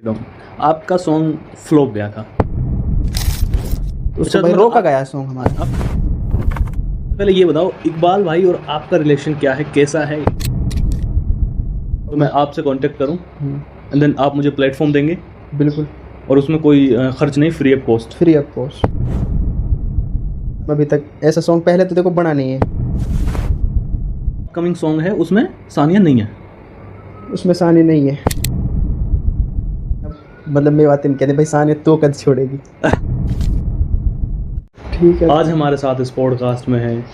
आपका song flop गया था। उसको भाई रोका गया सॉन्ग हमारा। पहले ये बताओ, इकबाल भाई और आपका रिलेशन क्या है, कैसा है? तो मैं आपसे कांटेक्ट करूं एंड देन आप मुझे प्लेटफॉर्म देंगे? बिल्कुल। और उसमें कोई खर्च नहीं, free of cost? Free of cost. अभी तक ऐसा सॉन्ग पहले तो देखो बना नहीं है। कमिंग सॉन्ग है, उसमें सानिया नहीं है। उसमें सानी नहीं है। मतलब मेरी बात कहते भाई सानी तो कद छोड़ेगी। ठीक है। आज हमारे साथ इस पॉडकास्ट में है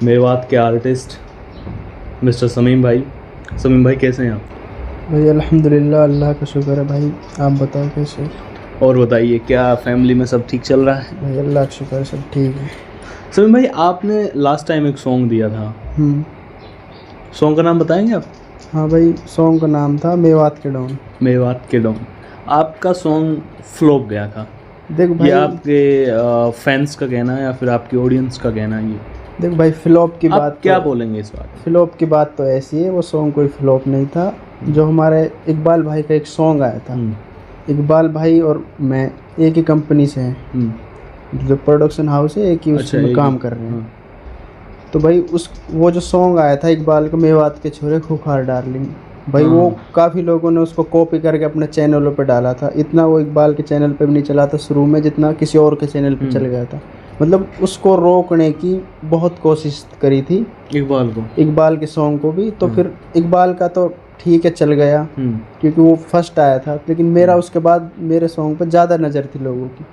मेवात के आर्टिस्ट मिस्टर समीम भाई। समीम भाई कैसे हैं आप? भाई अल्हम्दुलिल्लाह, अल्लाह का शुक्र है भाई। आप बताओ कैसे? और बताइए, क्या फैमिली में सब ठीक चल रहा है? भाई अल्लाह का शुक्र है, सब ठीक है। समीम भाई, आपने लास्ट टाइम एक सॉन्ग दिया था, सॉन्ग का नाम बताएंगे आप? हाँ भाई, सॉन्ग का नाम था मेवात के डॉन। मेवात के डॉन। आपका सॉन्ग फ्लॉप गया था। देखो भाई, ये आपके फैंस का कहना है या फिर आपकी ऑडियंस का कहना है? ये देखो भाई, फ्लॉप की आप बात क्या तो, बोलेंगे इस बात? फ्लॉप की बात तो ऐसी है, वो सॉन्ग कोई फ्लॉप नहीं था। जो हमारे इकबाल भाई का एक सॉन्ग आया था, इकबाल भाई और मैं एक ही कंपनी से हैं, जो प्रोडक्शन हाउस है एक ही, उसमें काम कर रहे हैं। तो भाई वो जो सॉन्ग आया था इकबाल का, मेवात के छोरे खुखार डार्लिंग, भाई वो काफ़ी लोगों ने उसको कॉपी करके अपने चैनलों पे डाला था। इतना वो इकबाल के चैनल पे भी नहीं चला था शुरू में, जितना किसी और के चैनल पे चल गया था। मतलब उसको रोकने की बहुत कोशिश करी थी इकबाल को, इकबाल के सॉन्ग को भी। तो फिर इकबाल का तो ठीक है चल गया, क्योंकि वो फर्स्ट आया था। लेकिन मेरा उसके बाद मेरे सॉन्ग पर ज़्यादा नज़र थी लोगों की,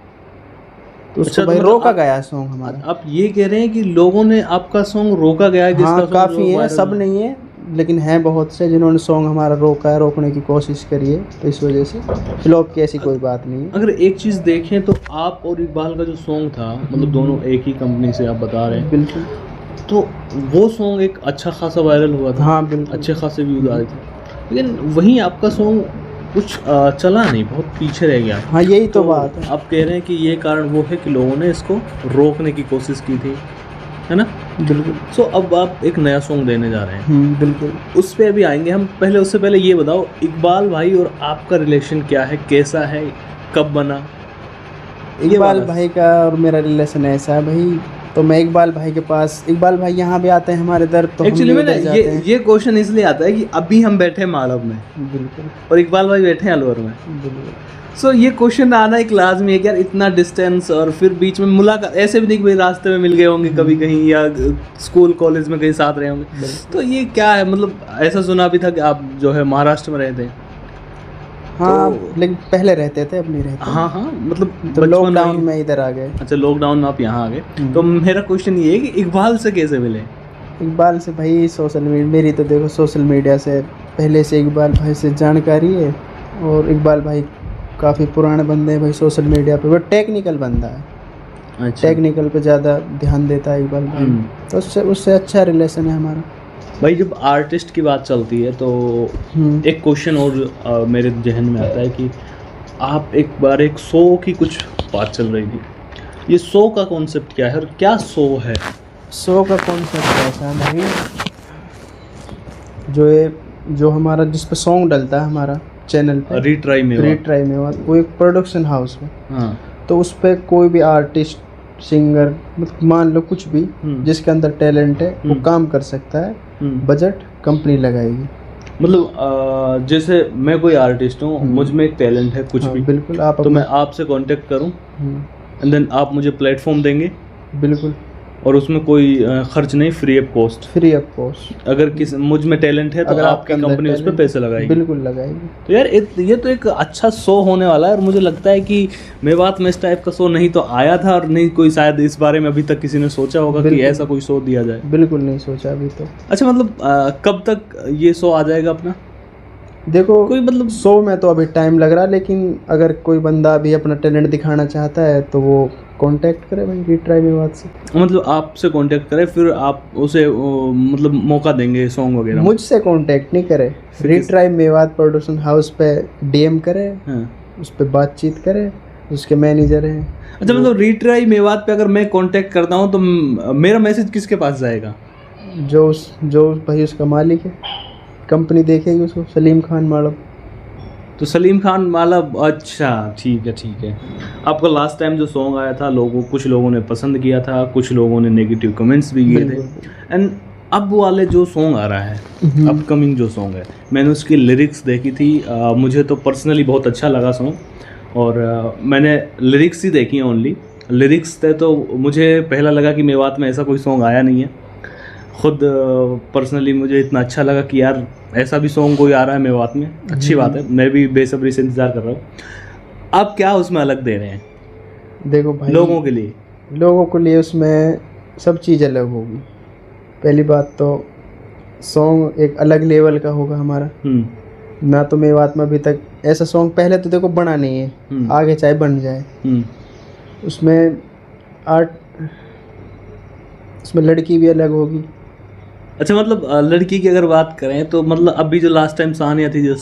तो उसको भाई रोका गया सॉन्ग हमारा। आप ये कह रहे हैं कि लोगों ने आपका सॉन्ग रोका गया है? हाँ, काफ़ी है, सब नहीं है, लेकिन हैं बहुत से जिन्होंने सॉन्ग हमारा रोका है, रोकने की कोशिश करी है। तो इस वजह से फ्लॉप की ऐसी कोई बात नहीं है। अगर एक चीज़ देखें तो आप और इकबाल का जो सॉन्ग था, मतलब दोनों एक ही कंपनी से आप बता रहे हैं, बिल्कुल। तो वो सॉन्ग एक अच्छा खासा वायरल हुआ था। हाँ बिल्कुल, अच्छे खासे व्यूज आए थे। लेकिन वहीं आपका सॉन्ग कुछ चला नहीं, बहुत पीछे रह गया। हाँ यही तो बात है। आप कह रहे हैं कि ये कारण वो है कि लोगों ने इसको रोकने की कोशिश की थी, है ना? बिल्कुल। सो अब आप एक नया सॉन्ग देने जा रहे हैं। बिल्कुल, उस पर अभी आएंगे हम। पहले उससे पहले ये बताओ, इकबाल भाई और आपका रिलेशन क्या है, कैसा है, कब बना? इकबाल भाई का और मेरा रिलेशन ऐसा है भाई, तो मैं इकबाल भाई के पास, इकबाल भाई यहाँ भी आते हैं हमारे दर, तो एक्चुअली में ये क्वेश्चन इसलिए आता है कि अभी हम बैठे हैं माड़व में, बिल्कुल, और इकबाल भाई बैठे हैं अलवर में। बिल्कुल। सो ये क्वेश्चन आना एक लाजमी है कि यार इतना डिस्टेंस, और फिर बीच में मुलाकात ऐसे भी नहीं कि भाई रास्ते में मिल गए होंगे कभी कहीं, या स्कूल कॉलेज में कहीं साथ रहे होंगे। तो ये क्या है, मतलब ऐसा सुना भी था कि आप जो है महाराष्ट्र में रहते हैं? हाँ तो, लेकिन पहले रहते थे, अब नहीं रहते। हाँ हाँ, मतलब तो लॉकडाउन में इधर आ गए। अच्छा, लॉकडाउन में आप यहाँ आ गए। तो मेरा क्वेश्चन ये है कि इकबाल से कैसे मिले? इकबाल से भाई सोशल मीडिया, मेरी तो देखो सोशल मीडिया से पहले से इकबाल भाई से जानकारी है। और इकबाल भाई काफ़ी पुराने बंदे हैं भाई सोशल मीडिया पे, वो टेक्निकल बंदा है। अच्छा। टेक्निकल पे ज़्यादा ध्यान देता है इकबाल भाई, तो उससे अच्छा रिलेशन है हमारा भाई। जब आर्टिस्ट की बात चलती है तो एक क्वेश्चन और मेरे जहन में आता है कि आप एक बार एक शो की कुछ बात चल रही थी, ये शो का कॉन्सेप्ट क्या है और क्या शो है? शो का कॉन्सेप्ट ऐसा है भाई, जो हमारा जिस पे सॉन्ग डलता है हमारा चैनल पे, रीट्राई में वो एक प्रोडक्शन हाउस है। हाँ। तो उस पर कोई भी आर्टिस्ट, सिंगर, मतलब मान लो कुछ भी जिसके अंदर टैलेंट है वो काम कर सकता है। बजट कंपनी लगाएगी। मतलब जैसे मैं कोई आर्टिस्ट हूँ, मुझ में एक टैलेंट है कुछ भी, बिल्कुल, आप तो मैं आपसे कांटेक्ट करूँ एंड देन आप मुझे प्लेटफॉर्म देंगे? बिल्कुल। और उसमें कोई खर्च नहीं, free of cost? Free of cost. अगर किस मुझ में टैलेंट है तो आपकी कंपनी उस पर पैसे लगाएगी? बिल्कुल लगाएगी। तो यार ये तो एक अच्छा शो होने वाला है। और मुझे लगता है कि मेवात में इस टाइप का शो नहीं तो आया था, और नहीं कोई शायद इस बारे में अभी तक किसी ने सोचा होगा कि ऐसा कोई शो दिया जाए। बिल्कुल नहीं सोचा अभी तो। अच्छा, मतलब कब तक ये शो आ जाएगा अपना? देखो, कोई मतलब शो में तो अभी टाइम लग रहा है, लेकिन अगर कोई बंदा भी अपना टैलेंट दिखाना चाहता है तो वो कांटेक्ट करे भाई रीट्राई मेवात से। मतलब आपसे कांटेक्ट करे, फिर आप उसे मतलब मौका देंगे सॉन्ग वगैरह? मुझसे कांटेक्ट नहीं करे, रीट्राई मेवात प्रोडक्शन हाउस पे डीएम करे, उस पर बातचीत करे, उसके मैनेजर हैं। अच्छा, मतलब रीट्राई मेवात पे अगर मैं कांटेक्ट करता हूँ तो मेरा मैसेज किसके पास जाएगा? जो भाई उसका मालिक है, कंपनी देखेगी उसको, सलीम खान माड़व। तो सलीम खान मतलब अच्छा ठीक है। आपका लास्ट टाइम जो सॉन्ग आया था कुछ लोगों ने पसंद किया था, कुछ लोगों ने नेगेटिव कमेंट्स भी किए थे। एंड अब वाले जो सॉन्ग आ रहा है, अपकमिंग जो सॉन्ग है, मैंने उसकी लिरिक्स देखी थी, मुझे तो पर्सनली बहुत अच्छा लगा सॉन्ग। और मैंने लिरिक्स ही देखी हैं ओनली। लिरिक्स थे तो मुझे पहला लगा कि मेवात में ऐसा कोई सॉन्ग आया नहीं है। खुद पर्सनली मुझे इतना अच्छा लगा कि यार ऐसा भी सॉन्ग कोई आ रहा है मेवात में, अच्छी बात है। मैं भी बेसब्री से इंतज़ार कर रहा हूँ। आप क्या उसमें अलग दे रहे हैं देखो भाई, लोगों के लिए? लोगों के लिए उसमें सब चीज़ अलग होगी। पहली बात तो सॉन्ग एक अलग लेवल का होगा हमारा। ना तो मेवात में अभी तक ऐसा सॉन्ग पहले तो देखो बना नहीं है, आगे चाहे बन जाए। उसमें आर्ट, उसमें लड़की भी अलग होगी। अच्छा, मतलब लड़की की अगर बात करें तो मतलब अभी जो लास्ट टाइम सानिया थी, जो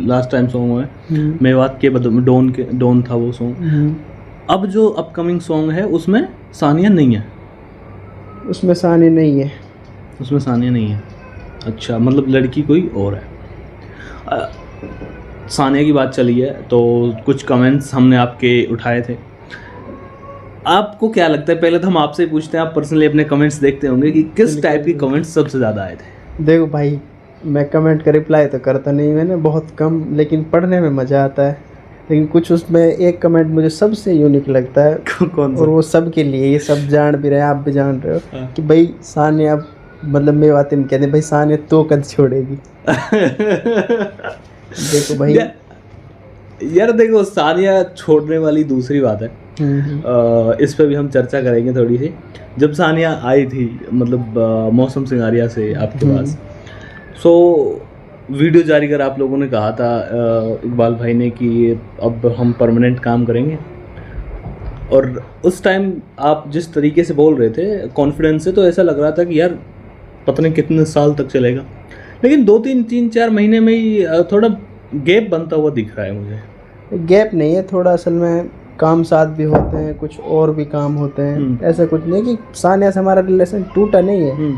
लास्ट टाइम सॉन्ग है मेवात के डॉन था वो सॉन्ग। अब जो अपकमिंग सॉन्ग है उसमें सानिया नहीं है। उसमें सानिया नहीं है। अच्छा, मतलब लड़की कोई और है। सानिया की बात चली है तो कुछ कमेंट्स हमने आपके उठाए थे। आपको क्या लगता है, पहले तो हम आपसे ही पूछते हैं, आप पर्सनली अपने कमेंट्स देखते होंगे कि किस टाइप की कमेंट्स सबसे ज़्यादा आए थे? देखो भाई, मैं कमेंट का रिप्लाई तो करता नहीं, मैंने बहुत कम, लेकिन पढ़ने में मज़ा आता है। लेकिन कुछ उसमें एक कमेंट मुझे सबसे यूनिक लगता है। कौन सा? और वो सब के लिए, ये सब जान भी रहे हैं, आप भी जान रहे हो हाँ। कि भाई सानिया, मतलब मेवाती में कहते हैं भाई सानिया तो कद छोड़ेगी। देखो भाई यार देखो, सानिया छोड़ने वाली दूसरी बात है। इस पे भी हम चर्चा करेंगे थोड़ी सी। जब सानिया आई थी मतलब मौसम सिंगारिया से आपके पास, सो वीडियो जारी कर आप लोगों ने कहा था इकबाल भाई ने कि अब हम परमानेंट काम करेंगे। और उस टाइम आप जिस तरीके से बोल रहे थे कॉन्फिडेंस से, तो ऐसा लग रहा था कि यार पता नहीं कितने साल तक चलेगा। लेकिन 2-3 महीने में ही थोड़ा गैप बनता हुआ दिख रहा है मुझे। गैप नहीं है, थोड़ा असल में काम साथ भी होते हैं, कुछ और भी काम होते हैं। ऐसा कुछ नहीं कि सानिया से हमारा रिलेशन टूटा नहीं है।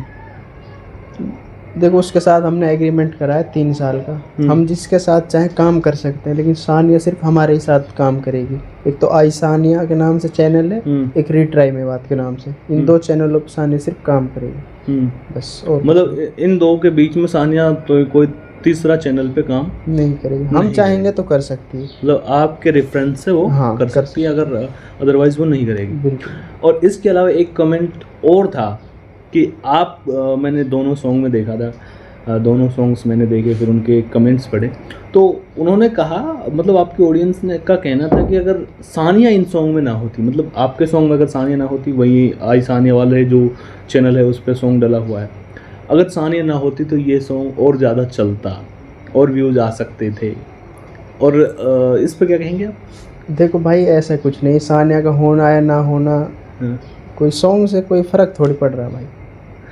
देखो, उसके साथ हमने एग्रीमेंट करा है 3 साल का। हम जिसके साथ चाहे काम कर सकते हैं, लेकिन सानिया सिर्फ हमारे ही साथ काम करेगी। एक तो आई सानिया के नाम से चैनल है, एक रीट्राई मेवात के नाम से। इन 2 चैनलों पर सानिया सिर्फ काम करेगी बस। और मतलब इन 2 के बीच में सानिया तो कोई तीसरा चैनल पे काम नहीं करेगी। हम चाहेंगे तो कर सकती है, मतलब आपके रेफरेंस से वो कर सकती है, अगर अदरवाइज वो नहीं करेगी। बिल्कुल। और इसके अलावा एक कमेंट और था कि आप मैंने दोनों सॉन्ग में देखा था, दोनों सॉन्ग्स मैंने देखे, फिर उनके कमेंट्स पढ़े, तो उन्होंने कहा, मतलब आपकी ऑडियंस ने का कहना था कि अगर सानिया इन सॉन्ग में ना होती, मतलब आपके सॉन्ग में अगर सानिया ना होती, वही आई सानिया वाले जो चैनल है उस पर सॉन्ग डला हुआ है, अगर सानिया ना होती तो ये सॉन्ग और ज़्यादा चलता और व्यूज आ सकते थे। और इस पर क्या कहेंगे आप? देखो भाई, ऐसा कुछ नहीं, सानिया का होना या ना होना कोई सॉन्ग से कोई फ़र्क थोड़ी पड़ रहा है भाई।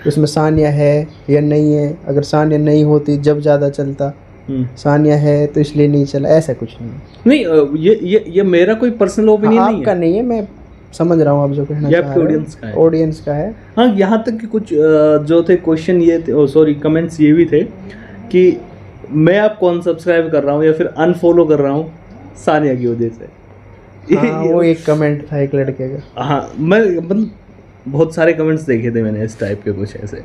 उसमें सानिया है या नहीं है, अगर सानिया नहीं होती जब ज़्यादा चलता, सानिया है तो इसलिए नहीं चला, ऐसा कुछ नहीं। ये मेरा कोई पर्सनल ओपिनियन नहीं है, आपका नहीं है, मैं समझ रहा हूँ आप जो कहना चाह रहे हो, ऑडियंस का है। हाँ, यहाँ तक कि कुछ जो थे क्वेश्चन ये थे, सॉरी कमेंट्स ये भी थे कि मैं आपको अनसब्सक्राइब कर रहा हूँ या फिर अनफॉलो कर रहा हूँ सानिया की वजह से। हाँ, वो एक कमेंट था एक लड़के का। हाँ, मैं मतलब बहुत सारे कमेंट्स देखे थे मैंने इस टाइप के कुछ ऐसे,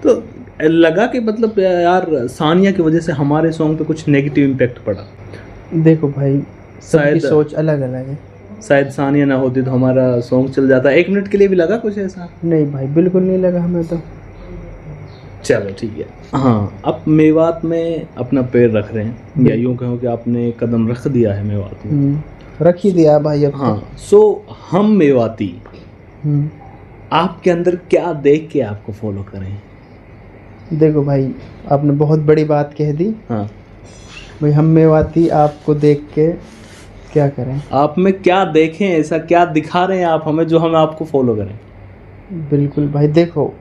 तो लगा कि मतलब यार सानिया की वजह से हमारे सॉन्ग पे कुछ नेगेटिव इम्पैक्ट पड़ा। देखो भाई, सबकी सोच अलग अलग है। शायद सानिया ना होती तो हमारा सॉन्ग चल जाता। 1 मिनट के लिए भी लगा कुछ ऐसा? नहीं भाई, बिल्कुल नहीं लगा हमें तो। चलो ठीक है। हाँ, आप मेवात में अपना पैर रख रहे हैं, या यूँ कहो कि आपने कदम रख दिया है मेवात में। रख ही दिया भाई अब। हाँ, सो हम मेवाती आपके अंदर क्या देख के आपको फॉलो करें? देखो भाई, आपने बहुत बड़ी बात कह दी। हाँ भाई, हम मेवाती आपको देख के क्या करें? आप में क्या देखें, ऐसा क्या दिखा रहे हैं आप हमें जो हम आपको फॉलो करें? बिल्कुल भाई, देखो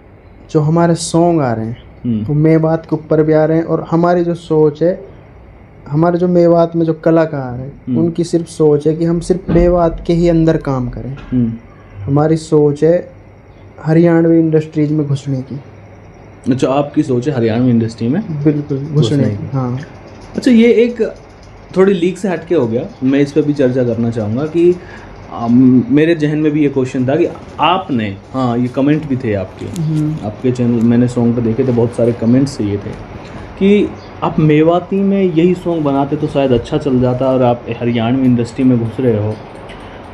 जो हमारे सॉन्ग आ रहे हैं वो मेवात के ऊपर भी आ रहे हैं, और हमारी जो सोच है, हमारे जो मेवात में जो कलाकार हैं उनकी सिर्फ सोच है कि हम सिर्फ मेवात के ही अंदर काम करें। हमारी सोच है हरियाणवी इंडस्ट्रीज में घुसने की। अच्छा, आपकी सोच है हरियाणवी इंडस्ट्री में बिल्कुल घुसने की। हाँ। अच्छा, ये एक थोड़ी लीक से हटके हो गया, मैं इस पर भी चर्चा करना चाहूँगा कि मेरे जहन में भी ये क्वेश्चन था कि आपने, हाँ ये कमेंट भी थे आपके चैनल, मैंने सॉन्ग पे देखे थे, बहुत सारे कमेंट्स ये थे कि आप मेवाती में यही सॉन्ग बनाते तो शायद अच्छा चल जाता, और आप हरियाणवी इंडस्ट्री में घुस रहे हो,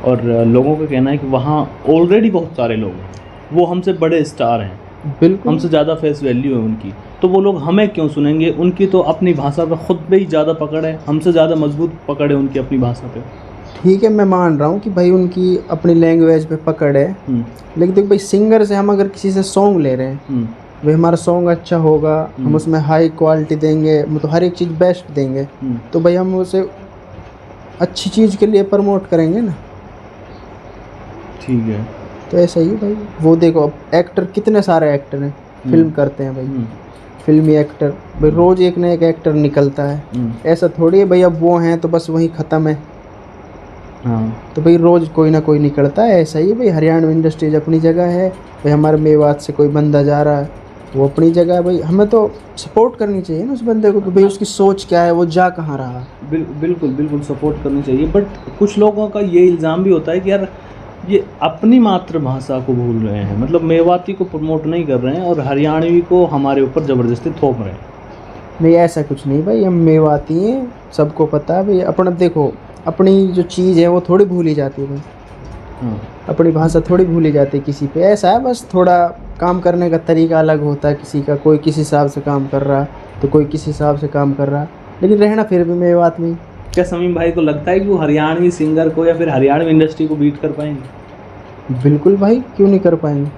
और लोगों का कहना है कि वहाँ ऑलरेडी बहुत सारे लोग हैं, वो हमसे बड़े स्टार हैं, बिल्कुल हमसे ज़्यादा फेस वैल्यू है उनकी, तो वो लोग हमें क्यों सुनेंगे, उनकी तो अपनी भाषा पे खुद पे ही ज़्यादा पकड़ है, हमसे ज़्यादा मजबूत पकड़ है उनकी अपनी भाषा पे। ठीक है, मैं मान रहा हूँ कि भाई उनकी अपनी लैंग्वेज पे पकड़ है, लेकिन देखो भाई सिंगर से हम अगर किसी से सॉन्ग ले रहे हैं, भाई हमारा सॉन्ग अच्छा होगा, हम उसमें हाई क्वालिटी देंगे, मतलब हर एक चीज़ बेस्ट देंगे, तो भाई हम उसे अच्छी चीज़ के लिए प्रमोट करेंगे ना। ठीक है, तो ऐसा ही भाई, वो देखो अब एक्टर कितने सारे एक्टर हैं, फिल्म करते हैं भाई, फिल्मी एक्टर भाई, रोज़ एक ना एक एक्टर निकलता है, ऐसा थोड़ी है भाई अब वो हैं तो बस वही ख़त्म है। हाँ, तो भाई रोज़ कोई ना कोई निकलता है, ऐसा ही भाई हरियाणवी इंडस्ट्रीज अपनी जगह है भाई, हमारे मेवात से कोई बंदा जा रहा है वो अपनी जगह है भाई, हमें तो सपोर्ट करनी चाहिए ना उस बंदे को कि भाई उसकी सोच क्या है, वो जा कहाँ रहा। बिल्कुल बिल्कुल सपोर्ट करनी चाहिए, बट कुछ लोगों का ये इल्ज़ाम भी होता है कि यार ये अपनी मातृभाषा को भूल रहे हैं, मतलब मेवाती को प्रमोट नहीं कर रहे हैं और हरियाणवी को हमारे ऊपर ज़बरदस्ती थोप रहे हैं। नहीं ऐसा कुछ नहीं भाई, हम मेवाती हैं, सबको पता है भाई, अपना देखो अपनी जो चीज़ है वो थोड़ी भूली जाती है भाई, अपनी भाषा थोड़ी भूली जाती है किसी पे, ऐसा है बस थोड़ा काम करने का तरीका अलग होता है किसी का, कोई किस हिसाब से काम कर रहा है तो कोई किस हिसाब से काम कर रहा है, लेकिन रहना फिर भी मेवात में। क्या समीम भाई को लगता है कि वो हरियाणवी सिंगर को या फिर हरियाणवी इंडस्ट्री को बीट कर पाएंगे? बिल्कुल भाई, क्यों नहीं कर पाएंगे।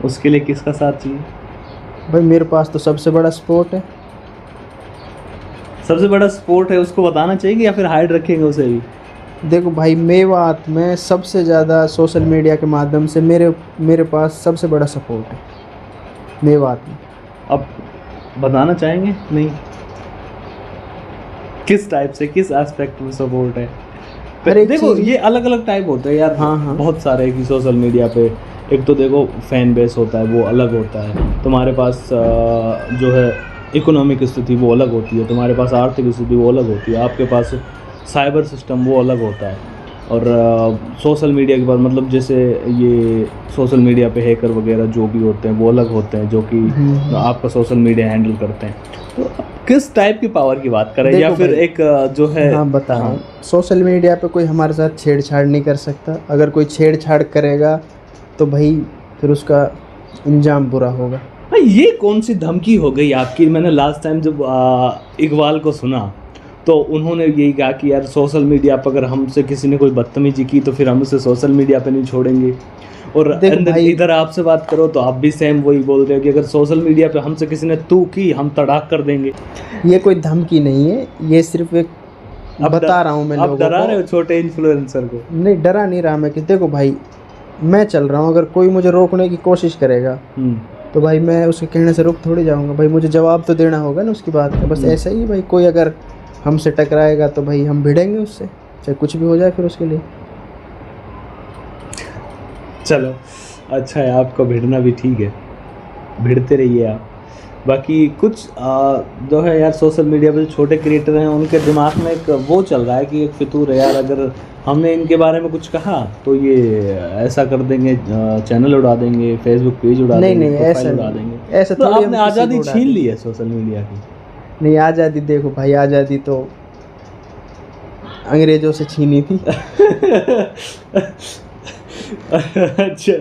उसके लिए किसका साथ चाहिए? भाई मेरे पास तो सबसे बड़ा सपोर्ट है। सबसे बड़ा सपोर्ट है उसको बताना चाहिए या फिर हाइड रखेंगे उसे भी? देखो भाई मेवात में सबसे ज़्यादा सोशल मीडिया के माध्यम से मेरे पास सबसे बड़ा सपोर्ट है मेवात में। अब बताना चाहेंगे? नहीं, किस टाइप से, किस एस्पेक्ट में सपोर्ट है? देखो ये अलग अलग टाइप होता है यार, हाँ। बहुत सारे कि सोशल मीडिया पे एक तो देखो फैन बेस होता है वो अलग होता है, तुम्हारे पास जो है इकोनॉमिक स्थिति वो अलग होती है, तुम्हारे पास आर्थिक स्थिति वो अलग होती है, आपके पास साइबर सिस्टम वो अलग होता है, और सोशल मीडिया के बाद मतलब जैसे ये सोशल मीडिया पे हैकर वगैरह जो भी होते हैं वो अलग होते हैं जो कि आपका सोशल मीडिया हैंडल करते हैं। तो किस टाइप की पावर की बात करें, या फिर एक जो है, हाँ बता रहा हूँ, सोशल मीडिया पे कोई हमारे साथ छेड़छाड़ नहीं कर सकता, अगर कोई छेड़छाड़ करेगा तो भाई फिर उसका इंजाम बुरा होगा। भाई ये कौन सी धमकी हो गई आपकी? मैंने लास्ट टाइम जब इकबाल को सुना तो उन्होंने यही कहा कि यार सोशल मीडिया पर अगर हमसे किसी ने कोई बदतमीजी की तो फिर हम उसे सोशल मीडिया पे नहीं छोड़ेंगे, और इधर आपसे बात करो तो आप भी सेम वही बोल रहे हो कि अगर सोशल मीडिया पे हमसे किसी ने तू की हम तड़ाक कर देंगे। ये कोई धमकी नहीं है, ये सिर्फ एक बता रहा हूँ मैं लोगों को। आप डरा रहे हो छोटे इन्फ्लुएंसर को? नहीं डरा नहीं रहा मैं, कि देखो भाई मैं चल रहा हूँ, अगर कोई मुझे रोकने की कोशिश करेगा तो भाई मैं उसके कहने से रुक थोड़ी जाऊँगा, भाई मुझे जवाब तो देना होगा ना उसकी बात का। बस ऐसा ही भाई, कोई अगर हमसे टकराएगा तो भाई हम भिड़ेंगे उससे, चाहे कुछ भी हो जाए फिर उसके लिए। चलो अच्छा है, आपको भिड़ना भी ठीक है, भिड़ते रहिए आप। बाकी कुछ जो है यार सोशल मीडिया पे जो छोटे क्रिएटर हैं उनके दिमाग में एक वो चल रहा है कि एक फितूर है यार, अगर हमने इनके बारे में कुछ कहा तो ये ऐसा कर देंगे, चैनल उड़ा देंगे, फेसबुक पेज उड़ा देंगे, ऐसा उड़ा देंगे। ऐसा तो आपने आज़ादी छीन ली है सोशल मीडिया की? नहीं आज़ादी, देखो भाई आज़ादी तो अंग्रेज़ों से छीनी थी। अच्छा,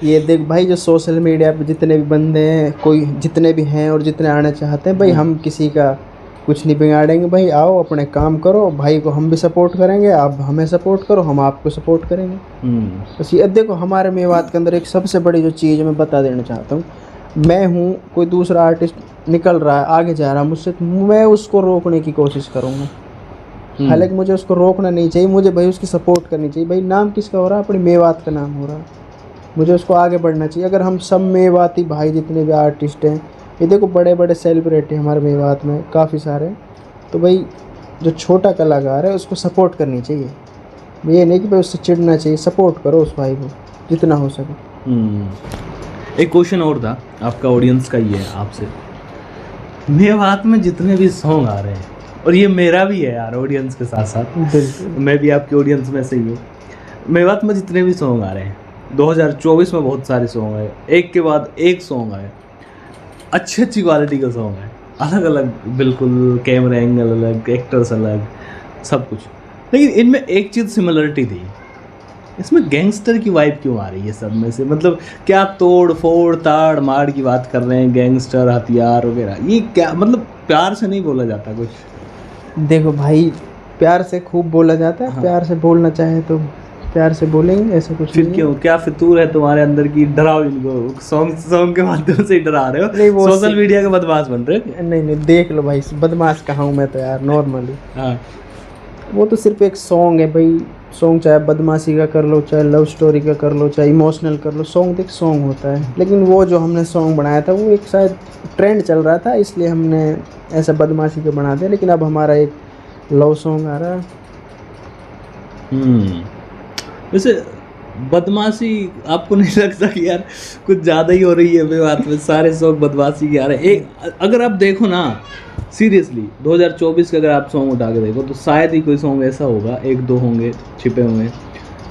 ये देख भाई जो सोशल मीडिया पे जितने भी बंदे हैं, कोई जितने भी हैं और जितने आना चाहते हैं भाई, हम किसी का कुछ नहीं बिगाड़ेंगे भाई, आओ अपने काम करो, भाई को हम भी सपोर्ट करेंगे, आप हमें सपोर्ट करो, हम आपको सपोर्ट करेंगे। बस ये देखो हमारे मेवात के अंदर एक सबसे बड़ी जो चीज़ मैं बता देना चाहता हूँ, मैं हूँ, कोई दूसरा आर्टिस्ट निकल रहा है आगे जा रहा है मुझसे, तो मैं उसको रोकने की कोशिश करूँगा, हालांकि मुझे उसको रोकना नहीं चाहिए, मुझे भाई उसकी सपोर्ट करनी चाहिए। भाई नाम किसका हो रहा है? अपनी मेवात का नाम हो रहा है, मुझे उसको आगे बढ़ना चाहिए। अगर हम सब मेवाती भाई जितने भी आर्टिस्ट हैं, ये देखो बड़े बड़े सेलिब्रिटी हमारे मेवात में काफ़ी सारे, तो भाई जो छोटा कलाकार है उसको सपोर्ट करनी चाहिए, ये नहीं कि भाई उससे चिढ़ना चाहिए, सपोर्ट करो उस भाई को जितना हो सके। एक क्वेश्चन और था आपका ऑडियंस का, ये है आपसे, मेवात में जितने भी सॉन्ग आ रहे हैं और ये मेरा भी है यार, ऑडियंस के साथ साथ। बिल्कुल। मैं भी आपकी ऑडियंस में से ही हूँ। मेवात में जितने भी सॉन्ग आ रहे हैं 2024 में बहुत सारे सॉन्ग आए, एक के बाद एक सॉन्ग आए, अच्छी अच्छी क्वालिटी का सॉन्ग है, अलग अलग बिल्कुल, कैमरा एंगल अलग, एक्टर्स अलग, सब कुछ। लेकिन इनमें एक चीज़ सिमिलरिटी थी, इसमें गैंगस्टर की वाइब क्यों आ रही है सब में से? मतलब क्या तोड़ फोड़ ताड़ मार की बात कर रहे हैं, गैंगस्टर हथियार वगैरह, ये क्या मतलब? प्यार से नहीं बोला जाता कुछ? देखो भाई, प्यार से खूब बोला जाता है। हाँ। प्यार से बोलना चाहे तो प्यार से बोलेंगे, ऐसा कुछ फिर नहीं है। क्यों, क्या फितूर है तुम्हारे अंदर की? डराओ इनको, सॉन्ग के माध्यम से ही डरा रहे नहीं, हो, वो सोशल मीडिया के बदमाश बन रहे हो। नहीं नहीं, देख लो भाई, बदमाश कहाँ हूँ मैं तो यार, नॉर्मली। हाँ, वो तो सिर्फ एक सॉन्ग है भाई। सॉन्ग चाहे बदमाशी का कर लो, चाहे लव स्टोरी का कर लो, चाहे इमोशनल कर लो, सॉन्ग तो एक सॉन्ग होता है। लेकिन वो जो हमने सॉन्ग बनाया था वो एक शायद ट्रेंड चल रहा था, इसलिए हमने ऐसा बदमाशी का बना दिया। लेकिन अब हमारा एक लव सॉन्ग आ रहा है। वैसे बदमाशी आपको नहीं लगता कि यार कुछ ज़्यादा ही हो रही है बात में? सारे सॉन्ग बदमाशी के आ रहे हैं। एक अगर आप देखो ना सीरियसली 2024 के अगर आप सॉन्ग उठा के देखो तो शायद ही कोई सॉन्ग ऐसा होगा, एक दो होंगे छिपे हुए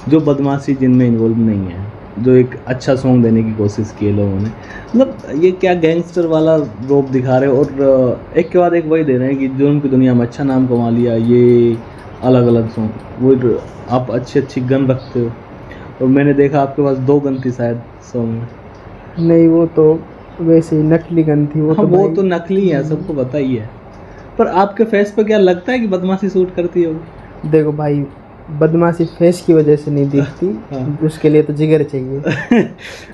जो बदमाशी जिनमें इन्वॉल्व नहीं है, जो एक अच्छा सॉन्ग देने की कोशिश की है लोगों ने। मतलब ये क्या गैंगस्टर वाला रोप दिखा रहे हो, और एक के बाद एक वही दे रहे हैं कि जुर्म की दुनिया में अच्छा नाम कमा लिया, ये अलग अलग सॉन्ग। वो आप अच्छी अच्छी गन रखते हो, और मैंने देखा आपके पास 2 गन थी शायद सॉन्ग में। नहीं, वो तो वैसे ही नकली गन थी। वो हाँ, तो वो भाई, तो नकली है, सबको पता ही है। पर आपके फेस पे क्या लगता है कि बदमाशी सूट करती होगी? देखो भाई, बदमाशी फेस की वजह से नहीं दिखती। हाँ। उसके लिए तो जिगर चाहिए।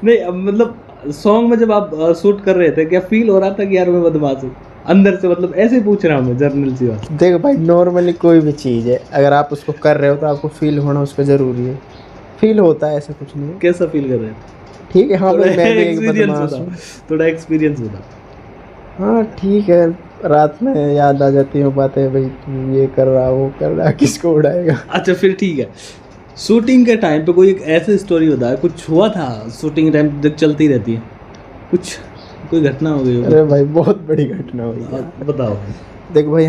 नहीं, अब मतलब सॉन्ग में जब आप शूट कर रहे थे, क्या फील हो रहा था कि यार मैं बदमाश हूँ अंदर से? मतलब ऐसे ही पूछ रहा हूँ मैं, जर्नल सी बात। देखो भाई, नॉर्मली कोई भी चीज़ है, अगर आप उसको कर रहे हो तो आपको फील होना उसका ज़रूरी है। फील होता है, ऐसा कुछ नहीं है। कैसा फील कर रहे थे? ठीक है, हाँ भाई, मैं भी एक एक्सपीरियंस बदमाश बताओ, हूँ। थोड़ा एक्सपीरियंस बताओ। हाँ ठीक है, रात में याद आ जाती हैं बातें, भाई तू ये कर रहा, वो कर रहा, किसको उड़ाएगा। अच्छा फिर ठीक है, शूटिंग के टाइम पे कोई एक ऐसी स्टोरी बताया, कुछ हुआ था शूटिंग टाइम जब चलती रहती है, कुछ कोई घटना हो गई होगी? अरे भाई, बहुत बड़ी घटना हुई है। बताओ। देखो भाई,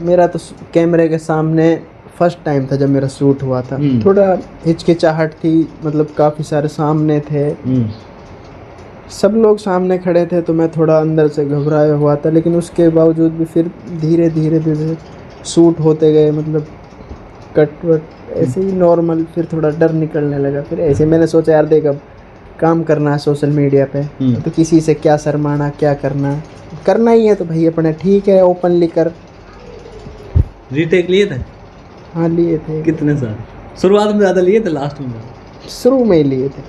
मेरा तो कैमरे के सामने फर्स्ट टाइम था जब मेरा शूट हुआ था। थोड़ा हिचकिचाहट थी, मतलब काफ़ी सारे सामने थे, सब लोग सामने खड़े थे, तो मैं थोड़ा अंदर से घबराया हुआ था। लेकिन उसके बावजूद भी फिर धीरे धीरे धीरे शूट होते गए, मतलब कट वट ऐसे ही नॉर्मल। फिर थोड़ा डर निकलने लगा। फिर ऐसे मैंने सोचा यार देख, अब काम करना है सोशल मीडिया पे, तो किसी से क्या शर्माना, क्या करना ही है तो भाई अपने ठीक है, ओपनली कर। रीटेक लिए थे? हाँ, लिए थे। कितने साल? शुरुआत में ज़्यादा लिए थे, लास्ट में? शुरू में ही लिए थे।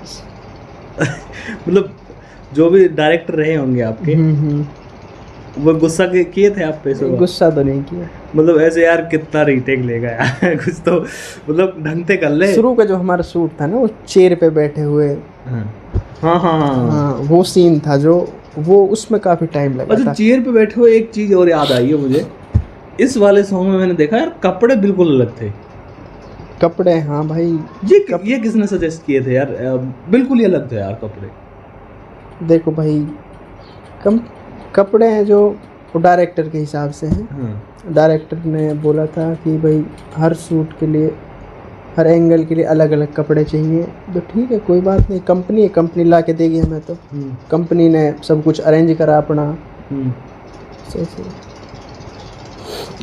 मतलब जो भी डायरेक्टर रहे होंगे आपके, वो गुस्सा किए थे आप पे? गुस्सा तो नहीं किया, मतलब ऐसे यार कितना रीटेक लेगा यार कुछ तो मतलब ढंग से कर ले। शुरू का जो हमारा शूट था ना, वो चेयर पे बैठे हुए, हाँ, वो सीन था जो, वो उसमें काफ़ी टाइम लगा अच्छा था। चेयर पे बैठे हुए, एक चीज़ और याद आई है मुझे, इस वाले सॉन्ग में मैंने देखा यार कपड़े बिल्कुल अलग थे। कपड़े, हाँ भाई, ये किसने सजेस्ट किए थे यार? बिल्कुल ही अलग थे यार कपड़े। देखो भाई, कपड़े हैं जो वो डायरेक्टर के हिसाब से हैं। डायरेक्टर ने बोला था कि भाई हर शूट के लिए, हर एंगल के लिए अलग अलग कपड़े चाहिए। तो ठीक है, कोई बात नहीं, कंपनी है, कंपनी ला के देगी हमें। तो कंपनी ने सब कुछ अरेंज करा अपना।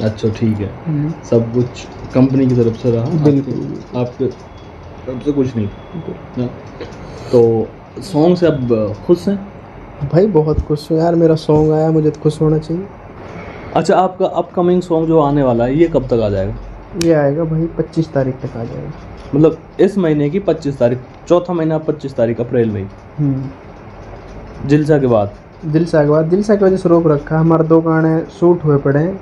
अच्छा ठीक है, सब कुछ कंपनी की तरफ से रहा, बिल्कुल, आपके तरफ से कुछ नहीं। तो सॉन्ग से अब खुश हैं? भाई बहुत खुश हूँ यार, मेरा सॉन्ग आया, मुझे तो खुश होना चाहिए। अच्छा, आपका अपकमिंग सॉन्ग जो आने वाला है ये कब तक आ जाएगा? ये आएगा भाई 25 तारीख तक आ जाएगा। मतलब इस महीने की 25 तारीख, चौथा महीना 25 तारीख अप्रैल में? जिल्सा के बाद? जिल्सा की वजह से रोक रखा। हमारे 2 गाने शूट हुए पड़े हैं।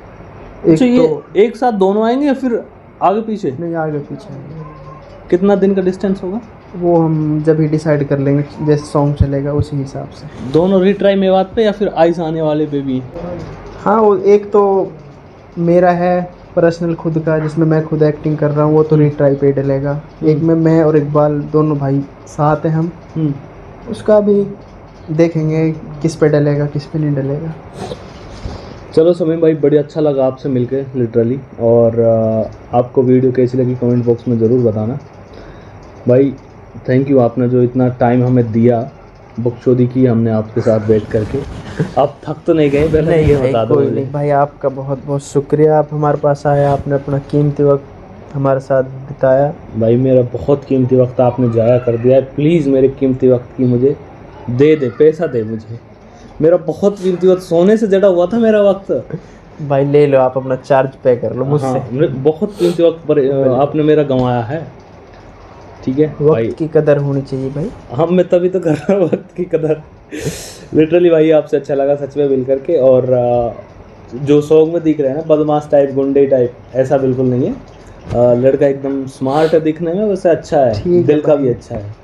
अच्छा, ये एक साथ दोनों आएंगे या फिर आगे पीछे? नहीं, आगे पीछे आएंगे। कितना दिन का डिस्टेंस होगा? वो हम जब ही डिसाइड कर लेंगे, जैसे सॉन्ग चलेगा उसी हिसाब से। दोनों रीट्राई मेवात पे या फिर आइस आने वाले पे भी? हाँ, वो एक तो मेरा है पर्सनल खुद का, जिसमें मैं खुद एक्टिंग कर रहा हूँ, वो तो रीट्राई पे डलेगा। एक में मैं और इकबाल दोनों भाई साथ हैं हम, उसका भी देखेंगे किस पे डलेगा, किस पे नहीं डलेगा। चलो समीम भाई, बड़ी अच्छा लगा आपसे मिलके लिटरली। और आपको वीडियो कैसी लगी कमेंट बॉक्स में ज़रूर बताना भाई। थैंक यू, आपने जो इतना टाइम हमें दिया, बकचोदी की हमने आपके साथ बैठ करके। आप थक तो नहीं गए? पहले ये बता दो कोई मुझे। नहीं भाई, आपका बहुत बहुत शुक्रिया, आप हमारे पास आए, आपने अपना कीमती वक्त हमारे साथ बिताया। भाई मेरा बहुत कीमती वक्त आपने ज़ाया कर दिया है, प्लीज़ मेरे कीमती वक्त की मुझे दे पैसा दे मुझे। मेरा बहुत कीमती वक्त, सोने से जड़ा हुआ था मेरा वक्त। भाई ले लो, आप अपना चार्ज पे कर लो मुझसे। हाँ, बहुत कीमती वक्त पर आपने मेरा गंवाया है। ठीक है भाई, वक्त की कदर होनी चाहिए भाई। हम मैं तभी तो कर रहा हूँ वक्त की कदर। लिटरली भाई आपसे अच्छा लगा सच में मिल करके। और जो सॉन्ग में दिख रहे हैं ना, बदमाश टाइप, गुंडे टाइप, ऐसा बिल्कुल नहीं है। लड़का एकदम स्मार्ट है दिखने में, वैसे अच्छा है, दिल का भी अच्छा है।